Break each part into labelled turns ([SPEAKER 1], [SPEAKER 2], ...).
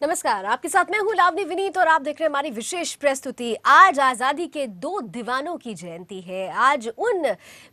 [SPEAKER 1] नमस्कार, आपके साथ मैं हूं लावनी विनीत और आप देख रहे हैं हमारी विशेष प्रस्तुति। आज आजादी के दो दीवानों की जयंती है। आज उन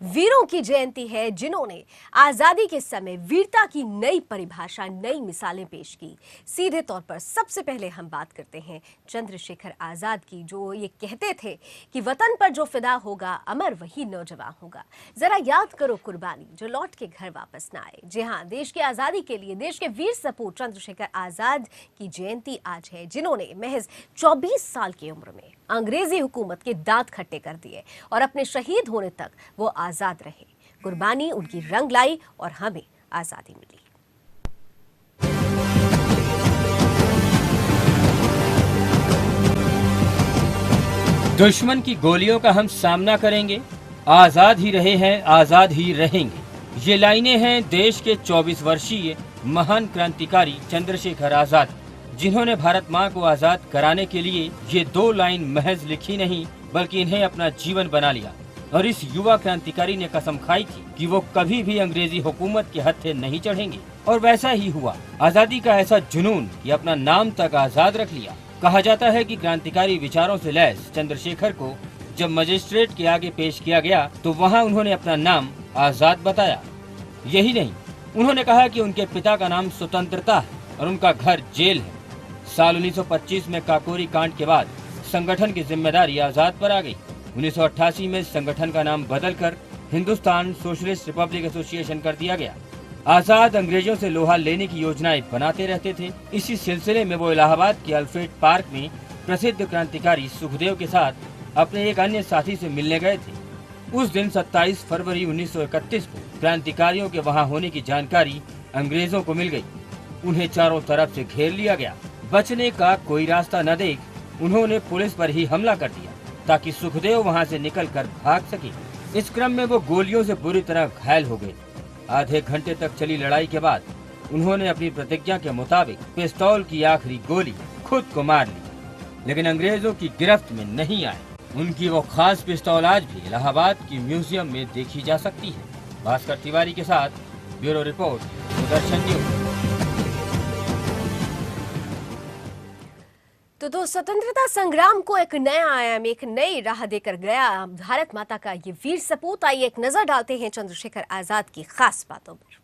[SPEAKER 1] वीरों की जयंती है जिन्होंने आजादी के समय वीरता की नई परिभाषा, नई मिसालें पेश की। सीधे तौर पर सबसे पहले हम बात करते हैं चंद्रशेखर आजाद की, जो ये कहते थे कि वतन पर जो फिदा होगा अमर वही नौजवान होगा। जरा याद करो कुर्बानी जो लौट के घर वापस ना आए। जी हाँ, देश की आजादी के लिए देश के वीर सपूत चंद्रशेखर आजाद की जयंती आज है, जिन्होंने महज 24 साल की उम्र में अंग्रेजी हुकूमत के दांत खट्टे कर दिए और अपने शहीद होने तक वो आजाद रहे। कुर्बानी उनकी रंग लाई और हमें आजादी मिली।
[SPEAKER 2] दुश्मन की गोलियों का हम सामना करेंगे, आजाद ही रहे हैं, आजाद ही रहेंगे। ये लाइनें हैं देश के 24 वर्षीय महान क्रांतिकारी चंद्रशेखर आजाद, जिन्होंने भारत माँ को आजाद कराने के लिए ये दो लाइन महज लिखी नहीं बल्कि इन्हें अपना जीवन बना लिया। और इस युवा क्रांतिकारी ने कसम खाई थी कि वो कभी भी अंग्रेजी हुकूमत के हत्थे नहीं चढ़ेंगे, और वैसा ही हुआ। आजादी का ऐसा जुनून कि अपना नाम तक आजाद रख लिया। कहा जाता है कि क्रांतिकारी विचारों से लैस चंद्रशेखर को जब मजिस्ट्रेट के आगे पेश किया गया तो वहां उन्होंने अपना नाम आजाद बताया। यही नहीं, उन्होंने कहा कि उनके पिता का नाम स्वतंत्रता है और उनका घर जेल है। साल 1925 में काकोरी कांड के बाद संगठन की जिम्मेदारी आजाद पर आ गई। 1988 में संगठन का नाम बदलकर हिंदुस्तान सोशलिस्ट रिपब्लिक एसोसिएशन कर दिया गया। आजाद अंग्रेजों से लोहा लेने की योजनाएं बनाते रहते थे। इसी सिलसिले में वो इलाहाबाद के अल्फ्रेड पार्क में प्रसिद्ध क्रांतिकारी सुखदेव के साथ अपने एक अन्य साथी से मिलने गए थे। उस दिन 27 फरवरी 1931 को क्रांतिकारियों के वहां होने की जानकारी अंग्रेजों को मिल गई। उन्हें चारों तरफ से घेर लिया गया। बचने का कोई रास्ता न देख उन्होंने पुलिस पर ही हमला कर दिया ताकि सुखदेव वहां से निकलकर भाग सके। इस क्रम में वो गोलियों से बुरी तरह घायल हो गए। आधे घंटे तक चली लड़ाई के बाद उन्होंने अपनी प्रतिज्ञा के मुताबिक पिस्तौल की आखिरी गोली खुद को मार ली, लेकिन अंग्रेजों की गिरफ्त में नहीं आए। उनकी वो खास पिस्तौल आज भी इलाहाबाद की म्यूजियम में देखी जा सकती है। भास्कर तिवारी के साथ ब्यूरो रिपोर्ट, सुदर्शन न्यूज।
[SPEAKER 1] तो स्वतंत्रता संग्राम को एक नया आयाम, एक नई राह देकर गया भारत माता का ये वीर सपूत। आइए एक नजर डालते हैं चंद्रशेखर आजाद की खास बातों पर।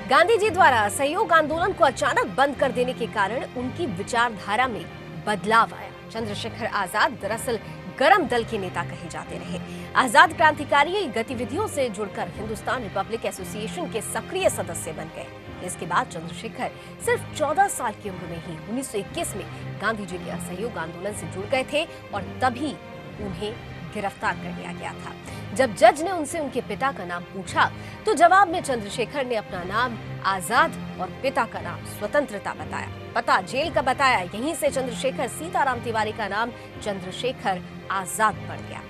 [SPEAKER 1] गांधी जी द्वारा असहयोग आंदोलन को अचानक बंद कर देने के कारण उनकी विचारधारा में बदलाव आया। चंद्रशेखर आजाद दरअसल गरम दल के नेता कहे जाते रहे। आजाद क्रांतिकारी गतिविधियों से जुड़कर हिंदुस्तान रिपब्लिक एसोसिएशन के सक्रिय सदस्य बन गए। इसके बाद चंद्रशेखर सिर्फ 14 साल की उम्र में ही 1921 में गांधी जी के असहयोग आंदोलन से जुड़ गए थे और तभी उन्हें गिरफ्तार कर लिया गया था। जब जज ने उनसे उनके पिता का नाम पूछा तो जवाब में चंद्रशेखर ने अपना नाम आजाद और पिता का नाम स्वतंत्रता बताया। पता जेल का बताया। यहीं से चंद्रशेखर सीताराम तिवारी का नाम चंद्रशेखर आजाद पड़ गया।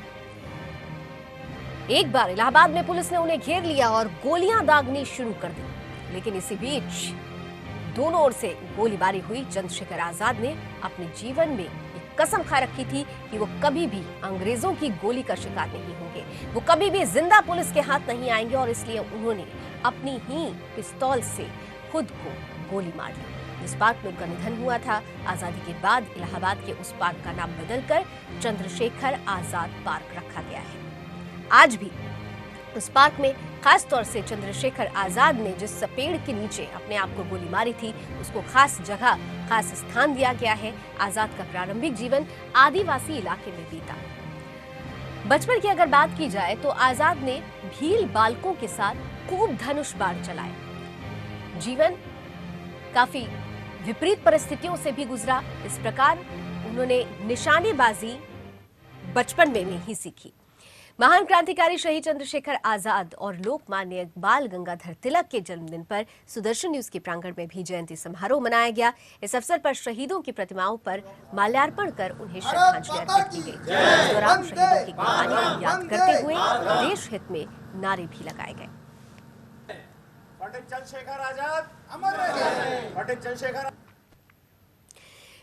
[SPEAKER 1] एक बार इलाहाबाद में पुलिस ने उन्हें घेर लिया और गोलियां दागनी शुरू कर दी, लेकिन इसी बीच दोनों ओर से गोलीबारी हुई। चंद्रशेखर आजाद ने अपने जीवन में एक कसम खा रखी थी कि वो कभी भी अंग्रेजों की गोली का शिकार नहीं होंगे, वो कभी भी जिंदा पुलिस के हाथ नहीं आएंगे, और इसलिए उन्होंने अपनी ही पिस्तौल से खुद को गोली मार ली। जिस पार्क में उनका निधन हुआ था, आजादी के बाद इलाहाबाद के उस पार्क का नाम बदलकर चंद्रशेखर आजाद पार्क रखा गया है। आज भी उस पार्क में खास तौर से चंद्रशेखर आजाद ने जिस पेड़ के नीचे अपने आप को गोली मारी थी, उसको खास जगह, खास स्थान दिया गया है। आजाद का प्रारंभिक जीवन आदिवासी इलाके में बीता। बचपन की अगर बात की जाए तो आजाद ने भील बालकों के साथ खूब धनुष बाण चलाए। जीवन काफी विपरीत परिस्थितियों से भी गुजरा। इस प्रकार उन्होंने निशानेबाजी बचपन में नहीं सीखी। महान क्रांतिकारी शहीद चंद्रशेखर आजाद और लोकमान्य बाल गंगाधर तिलक के जन्मदिन पर सुदर्शन न्यूज के प्रांगण में भी जयंती समारोह मनाया गया। इस अवसर पर शहीदों की प्रतिमाओं पर माल्यार्पण कर उन्हें श्रद्धांजलि अर्पित की गई। इस दौरान शहीदों की कुर्बानी को याद करते हुए देश हित में नारे भी लगाए गए।
[SPEAKER 3] पंडित चंद्रशेखर आजाद अमर रहे। पंडित चंद्रशेखर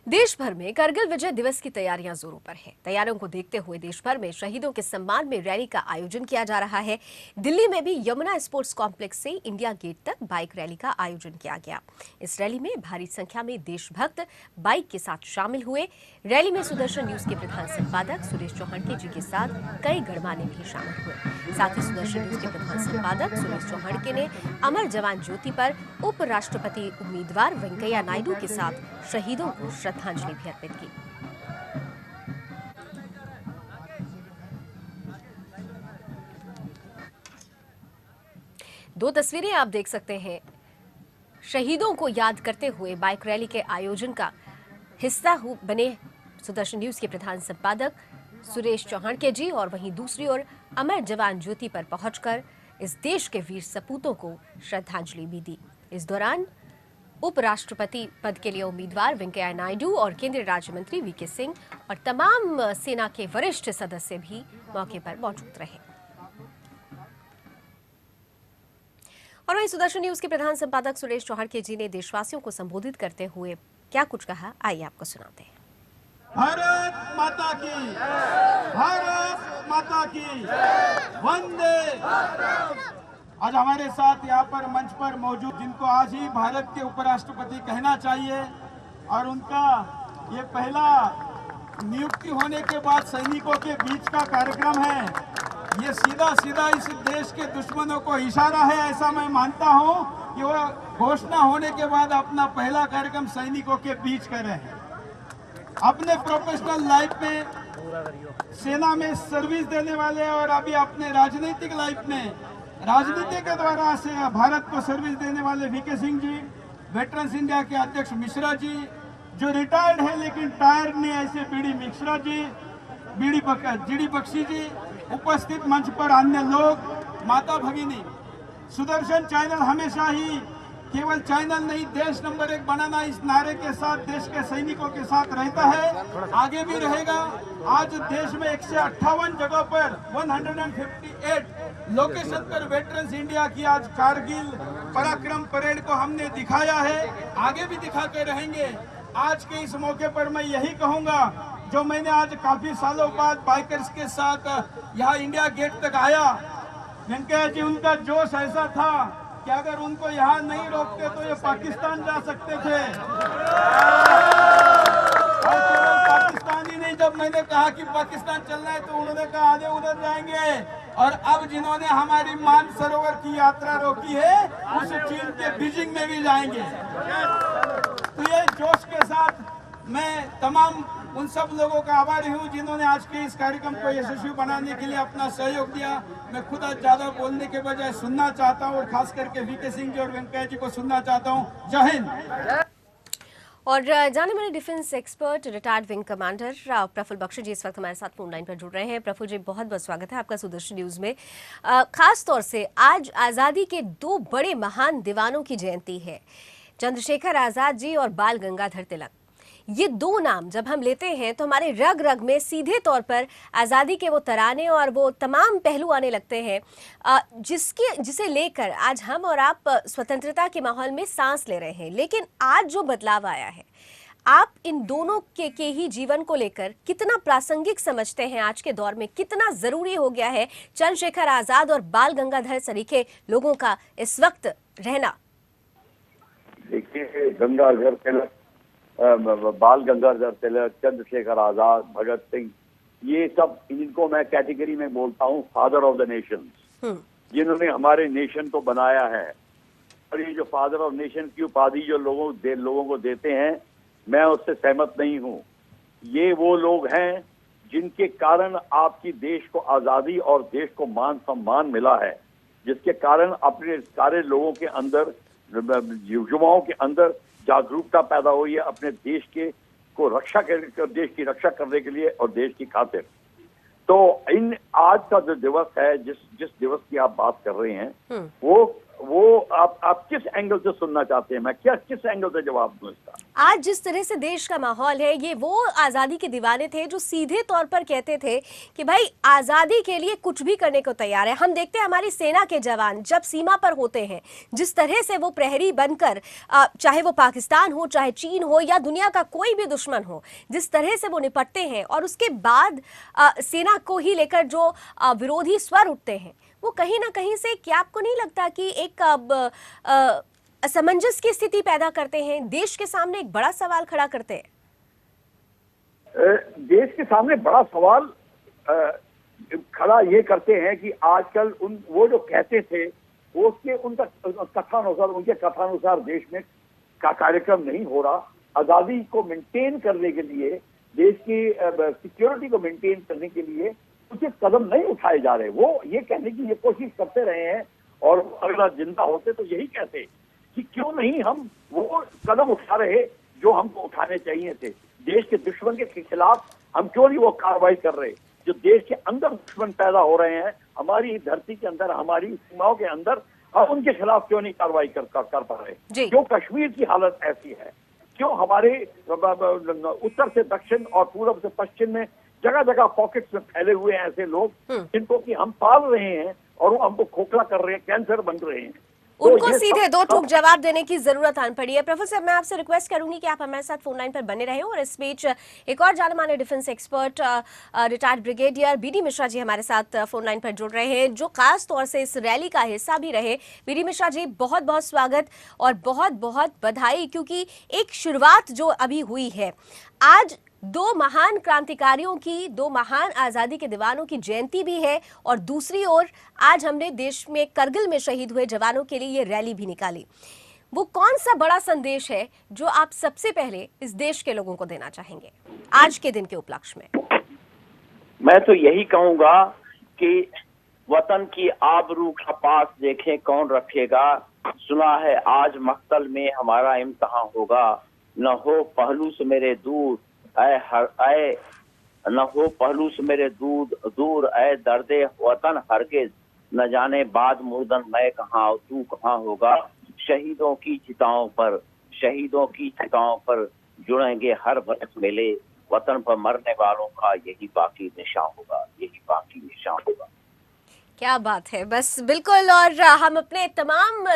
[SPEAKER 1] देश भर में करगिल विजय दिवस की तैयारियां जोरों पर है। तैयारियों को देखते हुए देश भर में शहीदों के सम्मान में रैली का आयोजन किया जा रहा है। दिल्ली में भी यमुना स्पोर्ट्स कॉम्प्लेक्स से इंडिया गेट तक बाइक रैली का आयोजन किया गया। इस रैली में भारी संख्या में देशभक्त बाइक के साथ शामिल हुए। रैली में सुदर्शन न्यूज के प्रधान संपादक सुरेश चौहान जी के साथ कई गणमान्य भी शामिल हुए। साथ ही सुदर्शन न्यूज के प्रधान संपादक सुरेश चौहान ने अमर जवान ज्योति पर उपराष्ट्रपति उम्मीदवार वेंकैया नायडू के साथ शहीदों को श्रद्धांजलि भी अर्पित की। दो तस्वीरें आप देख सकते हैं। शहीदों को याद करते हुए बाइक रैली के आयोजन का हिस्सा बने सुदर्शन न्यूज के प्रधान संपादक सुरेश चौहान जी और वहीं दूसरी ओर अमर जवान ज्योति पर पहुंचकर इस देश के वीर सपूतों को श्रद्धांजलि भी दी। इस दौरान उपराष्ट्रपति पद के लिए उम्मीदवार वेंकैया नायडू और केंद्रीय राज्य मंत्री वीके सिंह और तमाम सेना के वरिष्ठ सदस्य भी मौके पर मौजूद रहे। और वहीं सुदर्शन न्यूज के प्रधान संपादक सुरेश चौहान जी ने देशवासियों को संबोधित करते हुए क्या कुछ कहा, आइए आपको सुनाते हैं।
[SPEAKER 3] भारत माता की, भारत माता की, वंदे। आज हमारे साथ यहाँ पर मंच पर मौजूद जिनको आज ही भारत के उपराष्ट्रपति कहना चाहिए और उनका ये पहला नियुक्ति होने के बाद सैनिकों के बीच का कार्यक्रम है। ये सीधा सीधा इस देश के दुश्मनों को इशारा है, ऐसा मैं मानता हूँ कि वो घोषणा होने के बाद अपना पहला कार्यक्रम सैनिकों के बीच कर रहे हैं। अपने प्रोफेशनल लाइफ में सेना में सर्विस देने वाले और अभी अपने राजनीतिक लाइफ में राजनीति के द्वारा से भारत को सर्विस देने वाले VK Singh ji, veterans India के अध्यक्ष मिश्रा जी जो रिटायर्ड है लेकिन टायर नहीं, ऐसे बीडी मिश्रा जी, जीडी बख्शी जी, उपस्थित मंच पर अन्य लोग, माता भगिनी। सुदर्शन चैनल हमेशा ही केवल चैनल नहीं, देश नंबर 1 बनाना इस नारे के साथ देश के सैनिकों के साथ रहता है, आगे भी रहेगा। आज देश में 158 जगह पर 158 लोकेशन पर वेटरन्स इंडिया की आज कारगिल पराक्रम परेड को हमने दिखाया है, आगे भी दिखाते रहेंगे। आज के इस मौके पर मैं यही कहूंगा, जो मैंने आज काफी सालों बाद बाइकर्स के साथ यहाँ इंडिया गेट तक आया, वेंकैया जी उनका जोश ऐसा था कि अगर उनको यहाँ नहीं रोकते तो ये पाकिस्तान जा सकते थे। और केवल पाकिस्तान ही नहीं, जब मैंने कहा कि पाकिस्तान चलना है तो उन्होंने कहा आधे उधर जाएंगे। और अब जिन्होंने हमारी मानसरोवर की यात्रा रोकी है उस चीन के बीजिंग में भी जाएंगे। तो ये जोश के साथ मैं तमाम उन सब लोगों का आभारी हूँ जिन्होंने आज के इस कार्यक्रम को यशस्वी बनाने के लिए अपना सहयोग दिया। मैं खुद आज ज्यादा बोलने के बजाय सुनना चाहता हूँ और खास करके वीके सिंह जी और वेंकैया जी को सुनना चाहता हूँ। जय हिंद।
[SPEAKER 1] और जाने माने defence expert retired wing commander Prafull Bakshi ji इस वक्त हमारे साथ फोन लाइन पर जुड़ रहे हैं। प्रफुल्ल जी, बहुत बहुत स्वागत है आपका सुदर्शन न्यूज में। खास तौर से आज आजादी के 2 बड़े महान दीवानों की जयंती है, चंद्रशेखर आजाद जी और बाल गंगाधर तिलक। ये 2 नाम जब हम लेते हैं तो हमारे रग रग में सीधे तौर पर आज़ादी के वो तराने और वो तमाम पहलू आने लगते हैं जिसे लेकर आज हम और आप स्वतंत्रता के माहौल में सांस ले रहे हैं। लेकिन आज जो बदलाव आया है, आप इन दोनों के ही जीवन को लेकर कितना प्रासंगिक समझते हैं? आज के दौर में कितना जरूरी हो गया है चंद्रशेखर आजाद और बाल गंगाधर सरीखे लोगों का इस वक्त रहना?
[SPEAKER 4] देखिए, गंगाधर तिलक, बाल गंगाधर तिलक, चंद्रशेखर आजाद, भगत सिंह, ये सब इनको मैं कैटेगरी में बोलता हूँ फादर ऑफ द नेशन, जिन्होंने हमारे नेशन को बनाया है। और ये जो फादर ऑफ नेशन की उपाधि जो लोगों को देते हैं, मैं उससे सहमत नहीं हूँ। ये वो लोग हैं जिनके कारण आपकी देश को आजादी और देश को मान सम्मान मिला है, जिसके कारण अपने सारे लोगों के अंदर, युवाओं के अंदर जागरूकता पैदा हुई है अपने देश के को देश की रक्षा करने के लिए और देश की खातिर। तो आज का जो दिवस है, जिस दिवस की आप बात कर रहे हैं, वो आप किस एंगल से सुनना चाहते हैं? मैं किस एंगल से जवाब दूं इसका?
[SPEAKER 1] आज जिस तरह से देश का माहौल है, ये वो आजादी के दीवाने थे जो सीधे तौर पर कहते थे कि भाई आजादी के लिए कुछ भी करने को तैयार है। हम देखते हैं हमारी सेना के जवान जब सीमा पर होते हैं, जिस तरह से वो प्रहरी बनकर, चाहे वो पाकिस्तान हो, चाहे चीन हो या दुनिया का कोई भी दुश्मन हो, जिस तरह से वो निपटते हैं और उसके बाद सेना को ही लेकर जो विरोधी स्वर उठते हैं, वो कहीं ना कहीं से, क्या आपको नहीं लगता कि एक असमंजस की स्थिति पैदा करते हैं, देश के सामने एक बड़ा सवाल खड़ा करते हैं?
[SPEAKER 4] देश के सामने बड़ा सवाल खड़ा ये करते हैं कि आजकल वो जो कहते थे वो उनके कथानुसार देश में का कार्यक्रम नहीं हो रहा। आजादी को मेंटेन करने के लिए, देश की सिक्योरिटी को मेंटेन करने के लिए कुछ कदम नहीं उठाए जा रहे। वो ये कहने की ये कोशिश करते रहे हैं और अगर जिंदा होते तो यही कहते कि क्यों नहीं हम वो कदम उठा रहे जो हमको उठाने चाहिए थे। देश के दुश्मन के खिलाफ हम क्यों नहीं वो कार्रवाई कर रहे? जो देश के अंदर दुश्मन पैदा हो रहे हैं, हमारी धरती के अंदर, हमारी सीमाओं के अंदर, हम उनके खिलाफ क्यों नहीं कार्रवाई कर पा रहे? क्यों कश्मीर की हालत ऐसी है? क्यों हमारे उत्तर से दक्षिण और पूर्व से पश्चिम में जगह जगह पॉकेट्स में फैले हुए हैं ऐसे लोग जिनको कि हम पाल रहे हैं और वो हमको खोखला कर रहे हैं, कैंसर बन रहे हैं।
[SPEAKER 1] उनको सीधे दो टूक जवाब देने की जरूरत आन पड़ी है। प्रोफेसर, मैं आपसे रिक्वेस्ट करूंगी कि आप हमारे साथ फोन लाइन पर बने रहें और इस बीच एक और जाने-माने defence expert, retired brigadier BD Mishra ji हमारे साथ फोन लाइन पर जुड़ रहे हैं, जो खास तौर से इस रैली का हिस्सा भी रहे। बीडी मिश्रा जी, बहुत बहुत स्वागत और बहुत बहुत बधाई, क्योंकि एक शुरुआत जो अभी हुई है, आज दो महान क्रांतिकारियों की, दो महान आजादी के दीवानों की जयंती भी है और दूसरी ओर आज हमने देश में करगिल में शहीद हुए जवानों के लिए ये रैली भी निकाली। वो कौन सा बड़ा संदेश है जो आप सबसे पहले इस देश के लोगों को देना चाहेंगे आज के दिन के उपलक्ष्य में?
[SPEAKER 5] मैं तो यही कहूंगा कि वतन की आबरू का पास देखें कौन रखेगा। सुना है आज मक्तल में हमारा इम्तिहान होगा, न हो पहलू से मेरे दूर न हो पहलू से मेरे दूर ऐ दर्दे वतन हरगिज, न जाने बाद मुर्दन मैं कहाँ तू कहाँ होगा। शहीदों की चिताओं पर जुड़ेंगे हर बरस मेले, वतन पर मरने वालों का यही बाकी निशान होगा।
[SPEAKER 1] क्या बात है, बस बिल्कुल। और हम अपने तमाम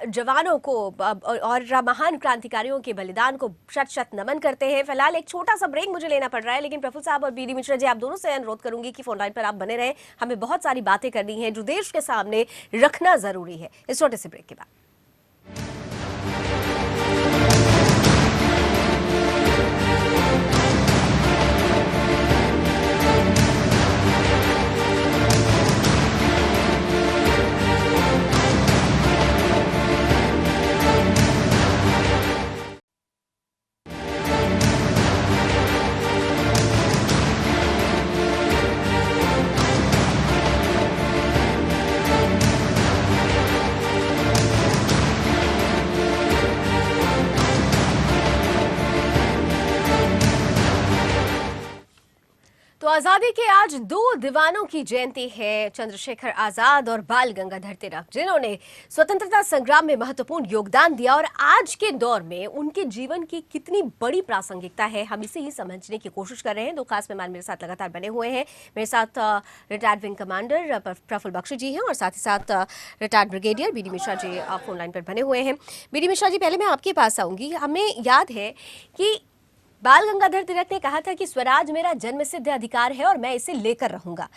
[SPEAKER 1] जवानों को और महान क्रांतिकारियों के बलिदान को शत शत नमन करते हैं। फिलहाल एक छोटा सा ब्रेक मुझे लेना पड़ रहा है, लेकिन प्रफुल्ल साहब और बीडी मिश्रा जी, आप दोनों से अनुरोध करूंगी कि फोन लाइन पर आप बने रहें। हमें बहुत सारी बातें करनी है जो देश के सामने रखना जरूरी है। इस छोटे से ब्रेक के बाद तो आजादी के आज दो दीवानों की जयंती है, चंद्रशेखर आजाद और बाल गंगाधर तिलक, जिन्होंने स्वतंत्रता संग्राम में महत्वपूर्ण योगदान दिया। और आज के दौर में उनके जीवन की कितनी बड़ी प्रासंगिकता है, हम इसे ही समझने की कोशिश कर रहे हैं। दो खास मेहमान मेरे साथ लगातार बने हुए हैं। मेरे साथ retired wing commander Prafull Bakshi ji हैं और साथ ही साथ retired brigadier BD Mishra ji phone line पर बने हुए हैं। बीडी मिश्रा जी, पहले मैं आपके पास आऊंगी। हमें याद है कि बाल गंगाधर तिलक ने कहा था कि स्वराज मेरा जन्मसिद्ध अधिकार है और मैं इसे लेकर रहूंगा।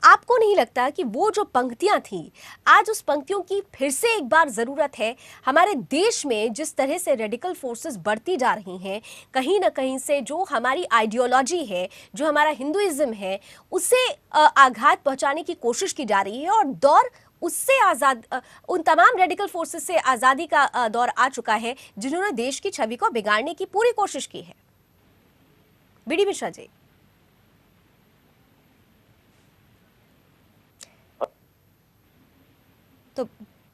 [SPEAKER 1] आपको नहीं लगता कि वो जो पंक्तियां थी, आज उस पंक्तियों की फिर से एक बार जरूरत है? हमारे देश में जिस तरह से रेडिकल फोर्सेस बढ़ती जा रही हैं, कहीं ना कहीं से जो हमारी आइडियोलॉजी है, जो हमारा हिंदुइज्म है, उसे आघात पहुंचाने की कोशिश की जा रही है और दौर उससे आजाद, उन तमाम रेडिकल फोर्सेस से आजादी का दौर आ चुका है जिन्होंने देश की छवि को बिगाड़ने की पूरी कोशिश की है। बीडी मिश्रा जी, तो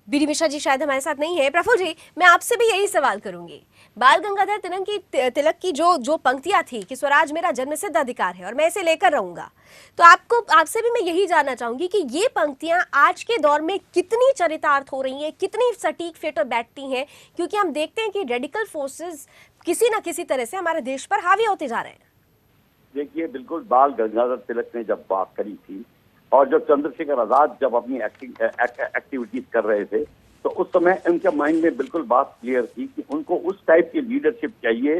[SPEAKER 1] बीडी मिश्रा जी शायद हमारे साथ नहीं है। प्रफुल्ल जी, मैं आपसे भी यही सवाल करूंगी। बाल गंगाधर तिलक की जो पंक्तियां थी कि स्वराज मेरा जन्मसिद्ध अधिकार है और मैं इसे लेकर रहूंगा, तो आपसे भी मैं यही जानना चाहूंगी कि ये पंक्तियां आज के दौर में कितनी चरितार्थ हो रही हैं, कितनी सटीक फिट और बैठती हैं, क्योंकि हम देखते हैं कि रेडिकल फोर्सेस किसी ना किसी तरह से हमारे देश पर हावी होते जा रहे हैं।
[SPEAKER 4] देखिए, बिल्कुल बाल गंगाधर तिलक ने जब बात करी थी और जब चंद्रशेखर आजाद जब अपनी एक्टिविटीज कर रहे थे, तो उस समय उनके माइंड में बिल्कुल बात क्लियर थी कि उनको उस टाइप की लीडरशिप चाहिए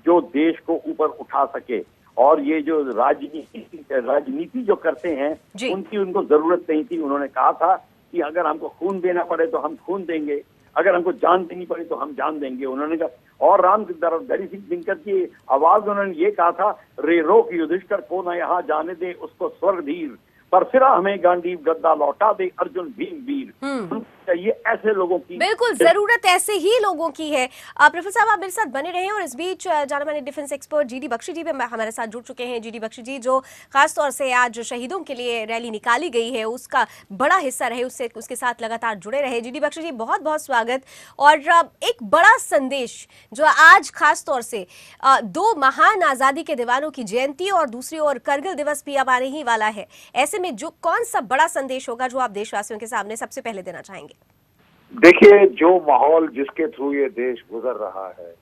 [SPEAKER 4] जो देश को ऊपर उठा सके। और ये जो राजनीति जो करते हैं उनकी उनको जरूरत नहीं थी। उन्होंने कहा था कि अगर हमको खून देना पड़े तो हम खून देंगे, अगर हमको जान देनी पड़े तो हम जान देंगे। उन्होंने कहा, और राम धरी सिंह दिनकर की आवाज उन्होंने ये कहा था, रे रोक युधिष्ठिर को न यहाँ जाने दे उसको स्वर्ग धीर, पर फिर हमें गांडीव गद्दा लौटा दे अर्जुन भीम वीर। चाहिए ऐसे लोगों की,
[SPEAKER 1] बिल्कुल जरूरत ऐसे ही लोगों की है। प्रोफेसर साहब, आप मेरे साथ बने रहे हैं और इस बीच जाने माने डिफेंस एक्सपर्ट जीडी बख्शी जी भी हमारे साथ जुड़ चुके हैं। जीडी बख्शी जी, जो खास तौर से आज शहीदों के लिए रैली निकाली गई है उसका बड़ा हिस्सा रहे, उसके साथ लगातार जुड़े रहे। जीडी बख्शी जी, बहुत बहुत स्वागत। और एक बड़ा संदेश जो आज खास तौर से दो महान आजादी के दीवानों की जयंती और दूसरी ओर करगिल दिवस भी अब आने ही वाला है, ऐसे में जो कौन सा बड़ा संदेश होगा जो आप देशवासियों के सामने सबसे पहले देना चाहेंगे?
[SPEAKER 6] देखिए, जो माहौल जिसके थ्रू ये देश गुजर रहा है,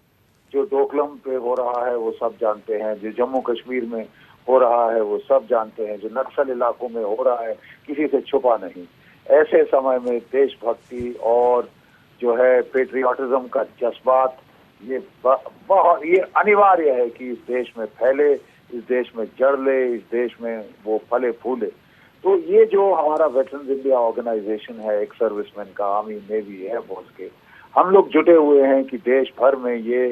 [SPEAKER 6] जो डोकलाम पे हो रहा है वो सब जानते हैं, जो जम्मू कश्मीर में हो रहा है वो सब जानते हैं, जो नक्सल इलाकों में हो रहा है किसी से छुपा नहीं। ऐसे समय में देशभक्ति और जो है पेट्रियाटिज्म का जज्बात ये अनिवार्य है कि इस देश में फैले, इस देश में जड़ ले, इस देश में वो फले फूले। तो ये जो हमारा वेटरन्स इंडिया ऑर्गेनाइजेशन है, एक सर्विसमैन का, आर्मी, नेवी, एयरफोर्स के, हम लोग जुटे हुए हैं कि देश भर में ये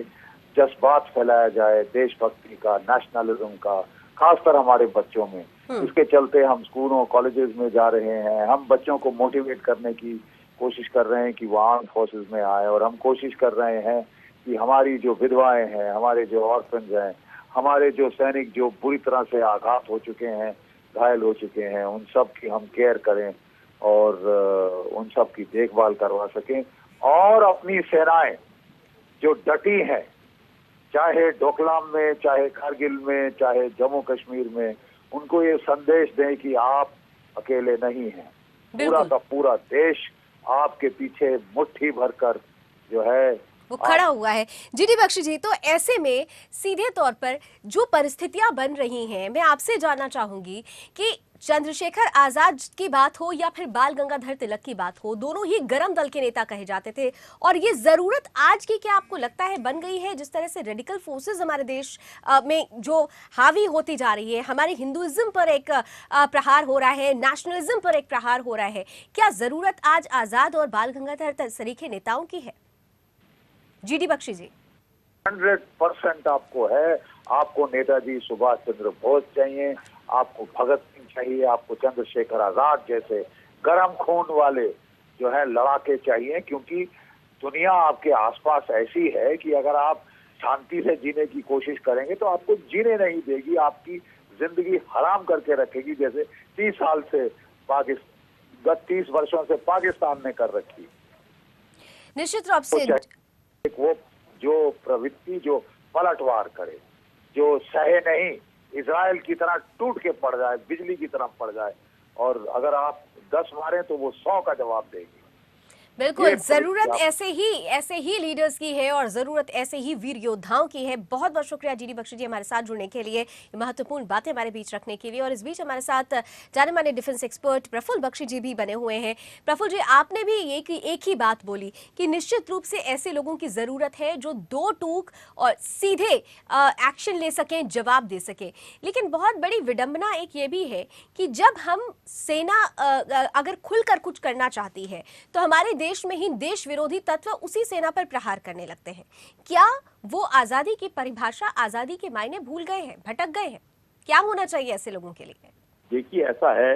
[SPEAKER 6] जज्बात फैलाया जाए देशभक्ति का, नेशनलिज्म का, खासकर हमारे बच्चों में। इसके चलते हम स्कूलों कॉलेजेस में जा रहे हैं, हम बच्चों को मोटिवेट करने की कोशिश कर रहे हैं कि वो आर्म फोर्सेस में आए, और हम कोशिश कर रहे हैं कि हमारी जो विधवाएं हैं, हमारे जो ऑर्फन्स हैं, हमारे जो सैनिक जो बुरी तरह से आघात हो चुके हैं, घायल हो चुके हैं, उन सब की हम केयर करें और उन सब की देखभाल करवा सकें। और अपनी सेनाएं जो डटी हैं, चाहे डोकलाम में, चाहे कारगिल में, चाहे जम्मू कश्मीर में, उनको ये संदेश दें कि आप अकेले नहीं हैं, पूरा का पूरा देश आपके पीछे मुट्ठी भरकर जो है
[SPEAKER 1] वो खड़ा हुआ है। जीडी बख्शी जी, तो ऐसे में सीधे तौर पर जो परिस्थितियां बन रही हैं, मैं आपसे जानना चाहूंगी कि चंद्रशेखर आजाद की बात हो या फिर बाल गंगाधर तिलक की बात हो, दोनों ही गरम दल के नेता कहे जाते थे, और ये जरूरत आज की क्या आपको लगता है बन गई है, जिस तरह से रेडिकल फोर्सेस हमारे देश में जो हावी होती जा रही है, हमारे हिंदुइज्म पर एक प्रहार हो रहा है, नेशनलिज्म पर एक प्रहार हो रहा है, क्या जरूरत आज आजाद और बाल गंगाधर सरीखे नेताओं की है? जीडी बख्शी जी,
[SPEAKER 6] 100% आपको है। आपको नेताजी सुभाष चंद्र बोस चाहिए, आपको भगत सिंह चाहिए, आपको चंद्रशेखर आजाद जैसे गरम खून वाले जो है लड़ाके चाहिए, क्योंकि दुनिया आपके आसपास ऐसी है कि अगर आप शांति से जीने की कोशिश करेंगे तो आपको जीने नहीं देगी, आपकी जिंदगी हराम करके रखेगी, जैसे 30 साल से गत 30 वर्षों से पाकिस्तान ने कर रखी।
[SPEAKER 1] निश्चित रूप से
[SPEAKER 6] वो जो प्रवृत्ति जो पलटवार करे, जो सहे नहीं, इजराइल की तरह टूट के पड़ जाए, बिजली की तरह पड़ जाए, और अगर आप 10 मारें तो वो 100 का जवाब देगी।
[SPEAKER 1] बिल्कुल, जरूरत ऐसे ही लीडर्स की है और जरूरत ऐसे ही वीर योद्धाओं की है। बहुत बहुत शुक्रिया जीडी बख्शी जी हमारे साथ जुड़ने के लिए, महत्वपूर्ण बातें हमारे बीच रखने के लिए। और इस बीच हमारे साथ जाने माने डिफेंस एक्सपर्ट प्रफुल्ल बख्शी जी भी बने हुए हैं। प्रफुल्ल जी, आपने भी एक ही बात बोली कि निश्चित रूप से ऐसे लोगों की जरूरत है जो दो टूक और सीधे एक्शन ले सकें, जवाब दे सकें। लेकिन बहुत बड़ी विडंबना एक ये भी है कि जब हम सेना अगर खुलकर कुछ करना चाहती है तो हमारे देश में ही देश विरोधी तत्व उसी सेना पर प्रहार करने लगते हैं। क्या वो आजादी की परिभाषा, आजादी के मायने भूल गए हैं, भटक गए हैं? क्या होना चाहिए ऐसे लोगों के लिए?
[SPEAKER 4] देखिए, ऐसा है,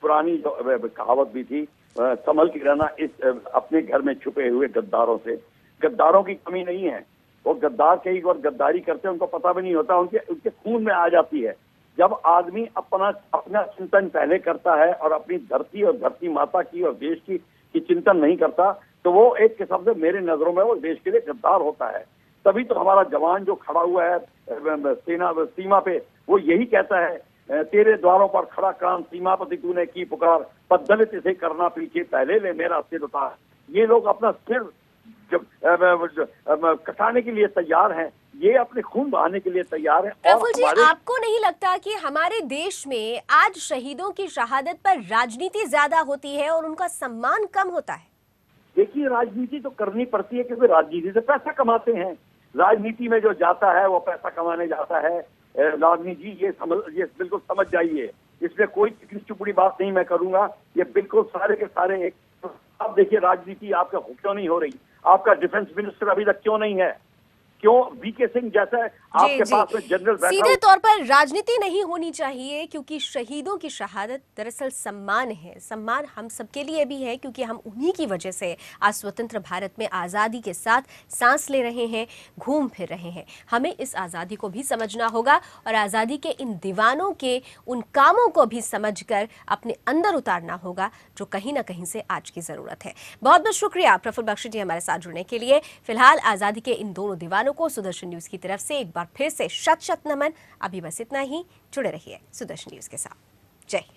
[SPEAKER 4] पुरानी जो कहावत भी थी, संभल के रहना इस अपने घर में छुपे हुए गद्दारों से। गद्दारों की कमी नहीं है, वो गद्दार कई बार गद्दारी करते हैं, उनको पता भी नहीं होता, उनके खून में आ जाती है। जब आदमी अपना चिंतन पहले करता है और अपनी धरती और धरती माता की और देश की चिंतन नहीं करता, तो वो एक किस्म से मेरे नजरों में वो देश के लिए गद्दार होता है। तभी तो हमारा जवान जो खड़ा हुआ है सीमा पे, वो यही कहता है, तेरे द्वारों पर खड़ा कान सीमापति तूने की पुकार, पद्दलित इसे करना पीछे पहले ले मेरा सिर उतार। ये लोग अपना सिर कटाने के लिए तैयार हैं, ये अपने खून बहाने के लिए तैयार हैं।
[SPEAKER 1] प्रफुल्ल जी, आपको नहीं लगता कि हमारे देश में आज शहीदों की शहादत पर राजनीति ज्यादा होती है और उनका सम्मान कम होता है?
[SPEAKER 4] देखिए, राजनीति तो करनी पड़ती है क्योंकि राजनीति से पैसा कमाते हैं। राजनीति में जो जाता है वो पैसा कमाने जाता है। राजनीति जी ये बिल्कुल समझ जाइए, इसमें कोई चुपड़ी बात नहीं मैं करूंगा। ये बिल्कुल सारे के सारे एक, अब देखिए राजनीति आपका क्यों नहीं हो रही, आपका डिफेंस मिनिस्टर अभी तक क्यों नहीं है, क्यों वीके सिंह जैसा आपके पास में जनरल
[SPEAKER 1] सीधे तौर पर राजनीति नहीं होनी चाहिए, क्योंकि शहीदों की शहादत दरअसल सम्मान है। सम्मान हम सबके लिए भी है, क्योंकि हम उन्हीं की वजह से आज स्वतंत्र भारत में आज़ादी के साथ सांस ले रहे हैं, घूम फिर रहे हैं। हमें इस आज़ादी को भी समझना होगा और आज़ादी के इन दीवानों के उन कामों को भी समझकर अपने अंदर उतारना होगा, जो कहीं ना कहीं से आज की ज़रूरत है। बहुत बहुत शुक्रिया प्रफुल्ल बख्शी जी हमारे साथ जुड़ने के लिए। फिलहाल आज़ादी के इन दोनों दीवानों को सुदर्शन न्यूज़ की तरफ से एक बार फिर से शत शत नमन। अभी बस इतना ही, जुड़े रहिए सुदर्शन न्यूज़ के साथ। जय हिंद।